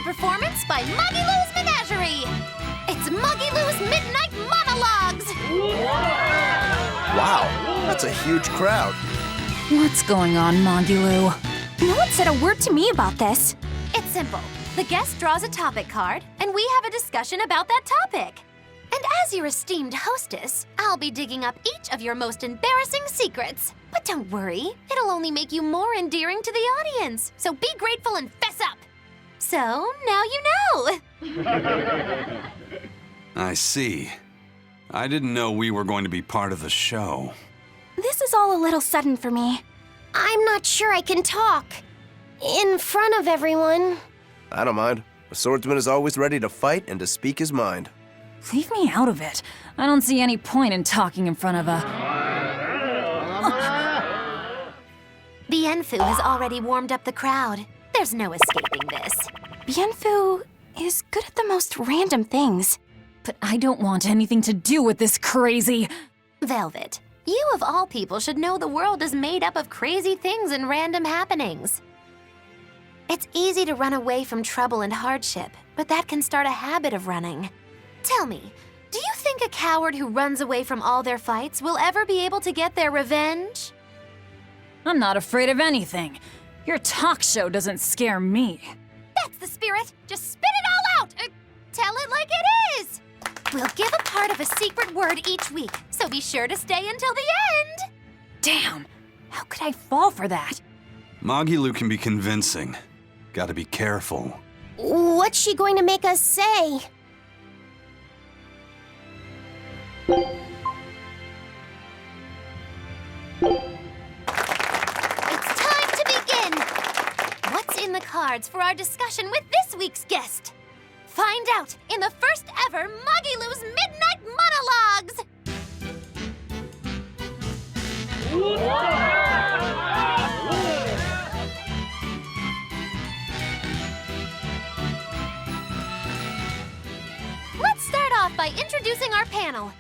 performance by Muggy Lou's Menagerie. It's Muggy Lou's Midnight Monologues. Wow, that's a huge crowd. What's going on, Muggy Lou? No one said a word to me about this. It's simple. The guest draws a topic card, and we have a discussion about that topic. And as your esteemed hostess, I'll be digging up each of your most embarrassing secrets. But don't worry, it'll only make you more endearing to the audience. So be grateful and fess up. So, now you know. I see. I didn't know we were going to be part of the show. This is all a little sudden for me. I'm not sure I can talk. In front of everyone. I don't mind. A swordsman is always ready to fight and to speak his mind. Leave me out of it. I don't see any point in talking in front of a... Bienfu has already warmed up the crowd. There's no escaping this. Bienfu is good at the most random things. But I don't want anything to do with this crazy... Velvet, you of all people should know the world is made up of crazy things and random happenings. It's easy to run away from trouble and hardship, but that can start a habit of running. Tell me, do you think a coward who runs away from all their fights will ever be able to get their revenge? I'm not afraid of anything. Your talk show doesn't scare me. That's the spirit! Just spit it all out! Tell it like it is! We'll give a part of a secret word each week, so be sure to stay until the end! Damn, how could I fall for that? Muggy Lou can be convincing. Gotta be careful. What's she going to make us say? It's time to begin! What's in the cards for our discussion with this week's guest? Find out in the first ever Muggy Lou's Midnight Monologues! Let's start off by introducing our panel.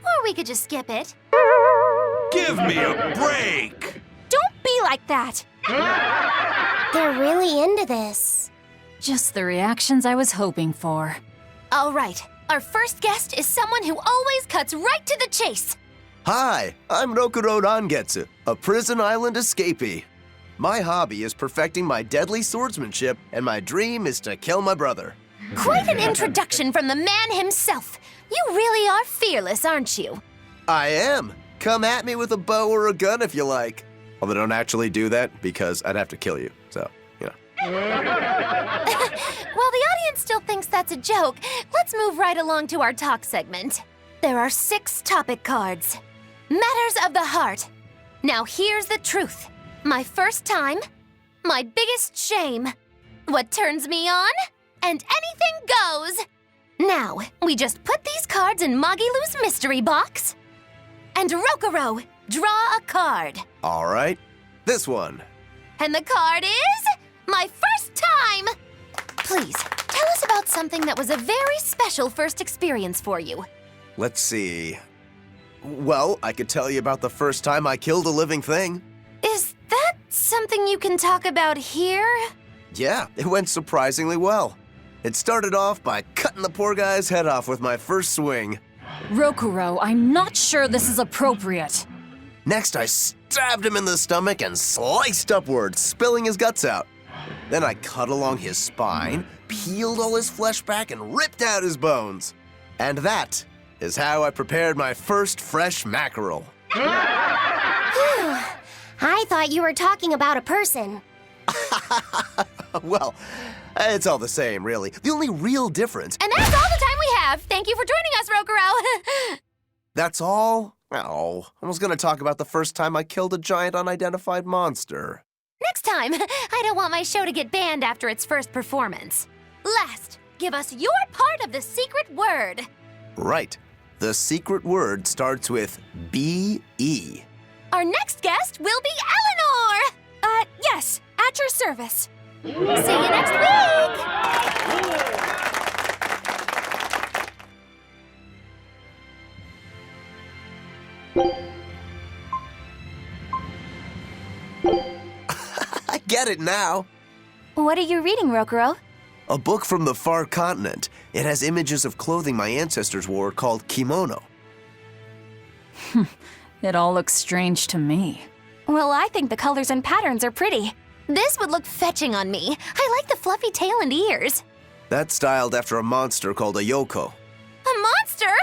Or we could just skip it. Give me a break! Don't be like that. They're really into this. Just the reactions I was hoping for. All right, our first guest is someone who always cuts right to the chase. Hi, I'm Rokuro Rangetsu, a prison island escapee. My hobby is perfecting my deadly swordsmanship, and my dream is to kill my brother. Quite an introduction from the man himself. You really are fearless, aren't you? I am. Come at me with a bow or a gun if you like. Although don't actually do that because I'd have to kill you, so, you know. While the audience still thinks that's a joke, let's move right along to our talk segment. There are 6 topic cards. Matters of the heart. Now here's the truth. My first time, my biggest shame, what turns me on, and anything goes. Now, we just put these cards in Muggy Lou's mystery box. And Rokuro, draw a card. All right, this one. And the card is my first time. Please, tell us about something that was a very special first experience for you. Let's see. Well, I could tell you about the first time I killed a living thing. Is that something you can talk about here? Yeah, it went surprisingly well. It started off by cutting the poor guy's head off with my first swing. Rokuro, I'm not sure this is appropriate. Next, I stabbed him in the stomach and sliced upward, spilling his guts out. Then I cut along his spine, peeled all his flesh back, and ripped out his bones. And that is how I prepared my first fresh mackerel. I thought you were talking about a person. Well, it's all the same, really. The only real difference... And that's all the time we have. Thank you for joining us, Rokuro. That's all? Oh, I was gonna talk about the first time I killed a giant unidentified monster. Next time, I don't want my show to get banned after its first performance. Last, give us your part of the secret word. Right. The secret word starts with B-E. Our next guest will be Eleanor. Yes, at your service. See you next week. I get it now. What are you reading, Rokuro? A book from the far continent. It has images of clothing my ancestors wore called kimono. It all looks strange to me. Well, I think the colors and patterns are pretty. This would look fetching on me. I like the fluffy tail and ears. That's styled after a monster called a yoko. A monster?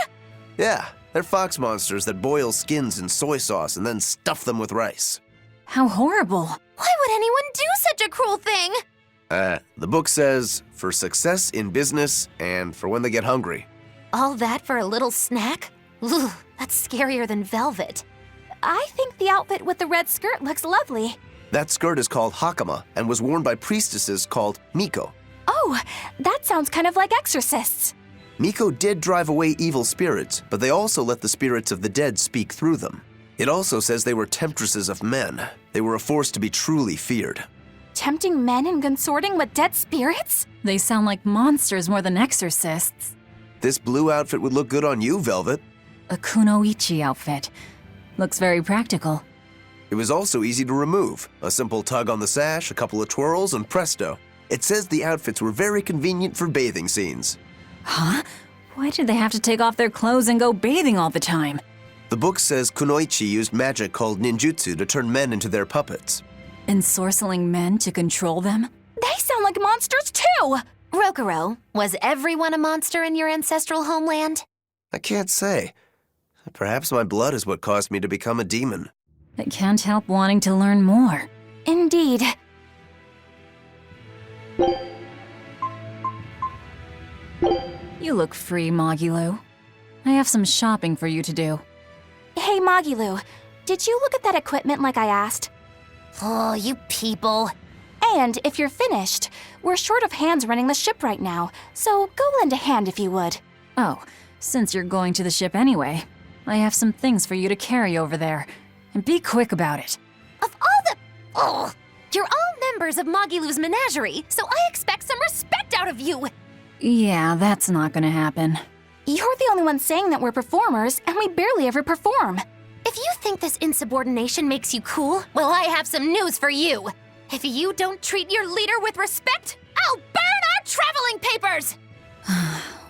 Yeah, they're fox monsters that boil skins in soy sauce and then stuff them with rice. How horrible. Why would anyone do such a cruel thing? The book says, for success in business and for when they get hungry. All that for a little snack? Ugh, that's scarier than velvet. I think the outfit with the red skirt looks lovely. That skirt is called hakama and was worn by priestesses called miko. Oh, that sounds kind of like exorcists. Miko did drive away evil spirits, but they also let the spirits of the dead speak through them. It also says they were temptresses of men. They were a force to be truly feared. Tempting men and consorting with dead spirits? They sound like monsters more than exorcists. This blue outfit would look good on you, Velvet. A kunoichi outfit. Looks very practical. It was also easy to remove. A simple tug on the sash, a couple of twirls, and presto. It says the outfits were very convenient for bathing scenes. Huh? Why did they have to take off their clothes and go bathing all the time? The book says kunoichi used magic called ninjutsu to turn men into their puppets. Ensorceling men to control them? They sound like monsters too! Rokuro, was everyone a monster in your ancestral homeland? I can't say. Perhaps my blood is what caused me to become a demon. I can't help wanting to learn more. Indeed. You look free, Magilu. I have some shopping for you to do. Hey, Magilu, did you look at that equipment like I asked? Oh, you people. And if you're finished, we're short of hands running the ship right now, so go lend a hand if you would. Oh, since you're going to the ship anyway, I have some things for you to carry over there. And be quick about it. Of all the... Oh, you're all members of Magilu's menagerie, so I expect some respect out of you. Yeah, that's not gonna happen. You're the only one saying that we're performers, and we barely ever perform. If you think this insubordination makes you cool, well, I have some news for you. If you don't treat your leader with respect, I'll burn our traveling papers!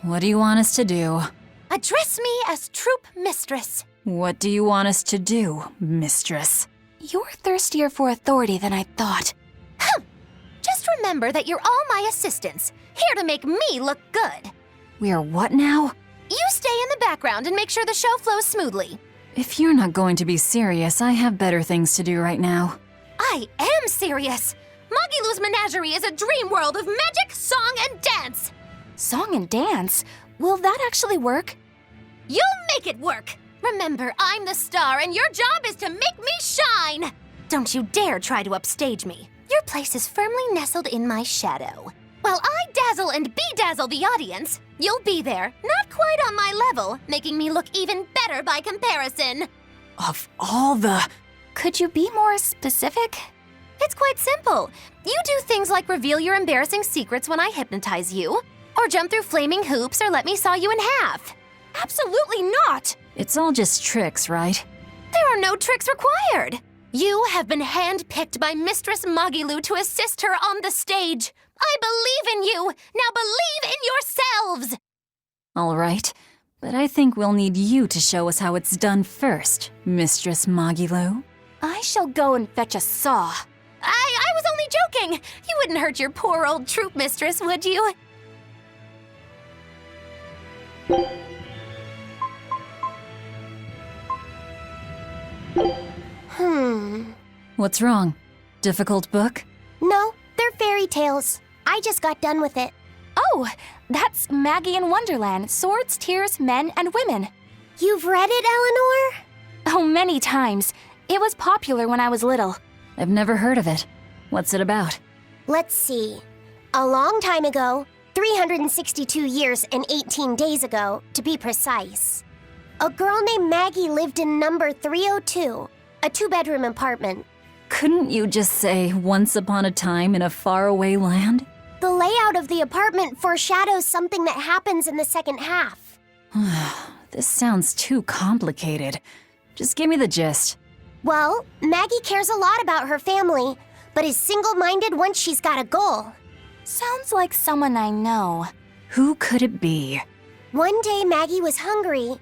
What do you want us to do? Address me as troop mistress. What do you want us to do, mistress? You're thirstier for authority than I thought. Just remember that you're all my assistants, here to make me look good. We are what now? You stay in the background and make sure the show flows smoothly. If you're not going to be serious, I have better things to do right now. I am serious. Magilu's menagerie is a dream world of magic, song, and dance. Song and dance? Will that actually work? You'll make it work. Remember, I'm the star, and your job is to make me shine. Don't you dare try to upstage me. Your place is firmly nestled in my shadow. While I dazzle and bedazzle the audience, you'll be there, not quite on my level, making me look even better by comparison. Of all the... Could you be more specific? It's quite simple. You do things like reveal your embarrassing secrets when I hypnotize you, or jump through flaming hoops or let me saw you in half. Absolutely not! It's all just tricks, right? There are no tricks required. You have been handpicked by Mistress Magilu to assist her on the stage. I believe in you. Now believe in yourselves. All right, but I think we'll need you to show us how it's done first, Mistress Magilu. I shall go and fetch a saw. I was only joking. You wouldn't hurt your poor old troop mistress, would you? What's wrong? Difficult book? No, they're fairy tales. I just got done with it. Oh, that's Maggie in Wonderland, Swords, Tears, Men, and Women. You've read it, Eleanor? Oh, many times. It was popular when I was little. I've never heard of it. What's it about? Let's see. A long time ago, 362 years and 18 days ago, to be precise, a girl named Maggie lived in number 302, a two-bedroom apartment. Couldn't you just say once upon a time in a faraway land? The layout of the apartment foreshadows something that happens in the second half. This sounds too complicated. Just give me the gist. Well, Maggie cares a lot about her family, but is single-minded once she's got a goal. Sounds like someone I know. Who could it be? One day Maggie was hungry,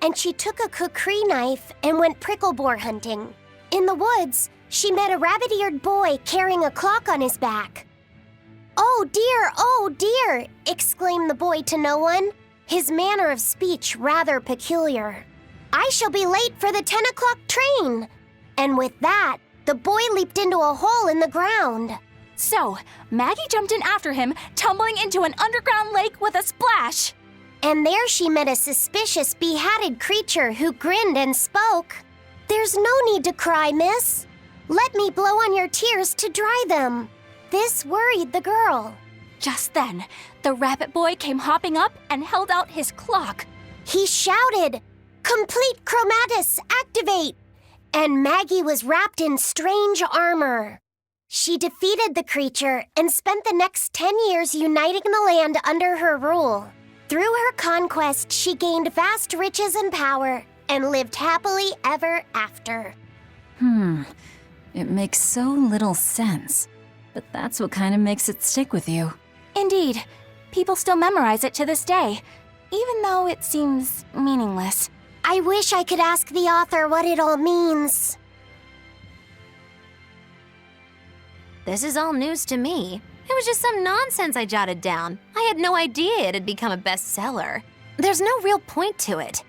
and she took a kukri knife and went prickle-boar hunting. In the woods, she met a rabbit-eared boy carrying a clock on his back. Oh dear, exclaimed the boy to no one, his manner of speech rather peculiar. I shall be late for the 10 o'clock train. And with that, the boy leaped into a hole in the ground. So, Maggie jumped in after him, tumbling into an underground lake with a splash. And there she met a suspicious behatted creature who grinned and spoke. There's no need to cry, miss. Let me blow on your tears to dry them. This worried the girl. Just then, the rabbit boy came hopping up and held out his clock. He shouted, "Complete Chromatus, activate!" And Maggie was wrapped in strange armor. She defeated the creature and spent the next 10 years uniting the land under her rule. Through her conquest, she gained vast riches and power and lived happily ever after. It makes so little sense. But that's what kind of makes it stick with you. Indeed, people still memorize it to this day, even though it seems meaningless. I wish I could ask the author what it all means. This is all news to me. It was just some nonsense I jotted down. I had no idea it had become a bestseller. There's no real point to it.